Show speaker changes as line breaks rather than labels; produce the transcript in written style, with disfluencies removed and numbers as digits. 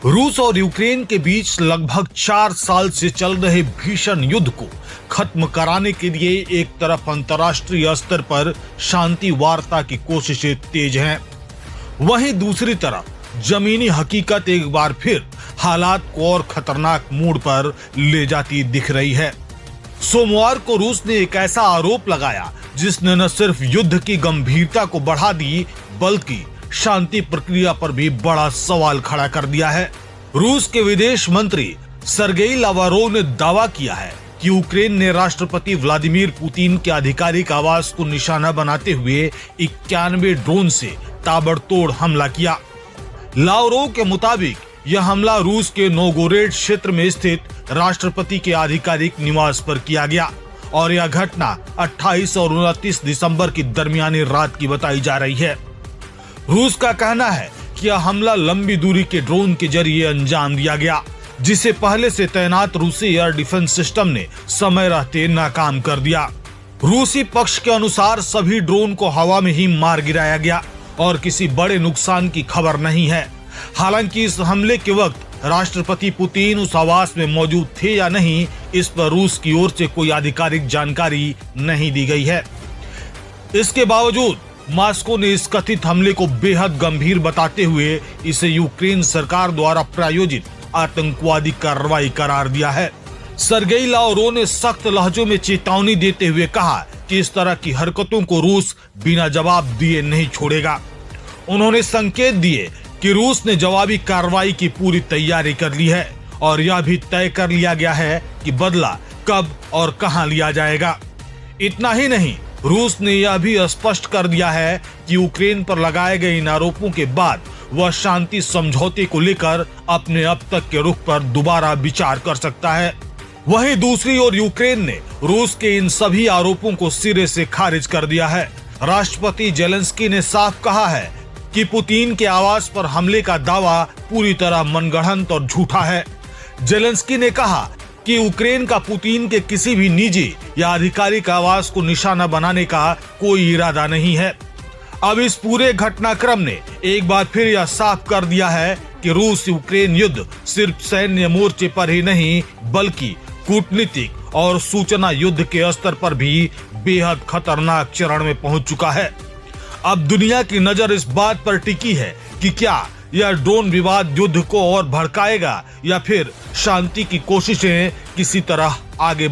रूस और यूक्रेन के बीच लगभग 4 साल से चल रहे भीषण युद्ध को खत्म कराने के लिए एक तरफ अंतर्राष्ट्रीय स्तर पर शांति वार्ता की कोशिशें तेज हैं, वहीं दूसरी तरफ जमीनी हकीकत एक बार फिर हालात को और खतरनाक मोड़ पर ले जाती दिख रही है। सोमवार को रूस ने एक ऐसा आरोप लगाया जिसने न सिर्फ युद्ध की गंभीरता को बढ़ा दी बल्कि शांति प्रक्रिया पर भी बड़ा सवाल खड़ा कर दिया है। रूस के विदेश मंत्री सरगेई लावरोव ने दावा किया है कि यूक्रेन ने राष्ट्रपति व्लादिमीर पुतिन के आधिकारिक आवास को निशाना बनाते हुए 91 ड्रोन से ताबड़तोड़ हमला किया। लावरोव के मुताबिक यह हमला रूस के नोगोरेड क्षेत्र में स्थित राष्ट्रपति के आधिकारिक निवास पर किया गया और यह घटना 28 और 29 दिसंबर की दरमियानी रात की बताई जा रही है। रूस का कहना है कि यह हमला लंबी दूरी के ड्रोन के जरिए अंजाम दिया गया, जिसे पहले से तैनात रूसी एयर डिफेंस सिस्टम ने समय रहते नाकाम कर दिया। रूसी पक्ष के अनुसार सभी ड्रोन को हवा में ही मार गिराया गया और किसी बड़े नुकसान की खबर नहीं है। हालांकि इस हमले के वक्त राष्ट्रपति पुतिन उस आवास में मौजूद थे या नहीं, इस पर रूस की ओर से कोई आधिकारिक जानकारी नहीं दी गई है। इसके बावजूद मॉस्को ने इस कथित हमले को बेहद गंभीर बताते हुए इसे यूक्रेन सरकार द्वारा प्रायोजित आतंकवादी कार्रवाई करार दिया है। सरगेई लावरोव ने सख्त लहजों में चेतावनी देते हुए कहा कि इस तरह की हरकतों को रूस बिना जवाब दिए नहीं छोड़ेगा। उन्होंने संकेत दिए कि रूस ने जवाबी कार्रवाई की पूरी तैयारी कर ली है और यह भी तय कर लिया गया है कि बदला कब और कहां लिया जाएगा। इतना ही नहीं, रूस ने यह भी स्पष्ट कर दिया है कि यूक्रेन पर लगाए गए इन आरोपों के बाद वह शांति समझौते को लेकर अपने अब तक के रुख पर दोबारा विचार कर सकता है। वहीं दूसरी ओर यूक्रेन ने रूस के इन सभी आरोपों को सिरे से खारिज कर दिया है। राष्ट्रपति जेलेंस्की ने साफ कहा है कि पुतिन के आवास पर हमले का दावा पूरी तरह मनगढ़ंत और झूठा है। जेलेंस्की ने कहा कि यूक्रेन का पुतिन के किसी भी निजी या आधिकारिक आवास को निशाना बनाने का कोई इरादा नहीं है। अब इस पूरे घटनाक्रम ने एक बार फिर यह साफ कर दिया है कि रूस यूक्रेन युद्ध सिर्फ सैन्य मोर्चे पर ही नहीं बल्कि कूटनीतिक और सूचना युद्ध के स्तर पर भी बेहद खतरनाक चरण में पहुंच चुका है। अब दुनिया की नजर इस बात पर टिकी है कि क्या यह ड्रोन विवाद युद्ध को और भड़काएगा या फिर शांति की कोशिशें किसी तरह आगे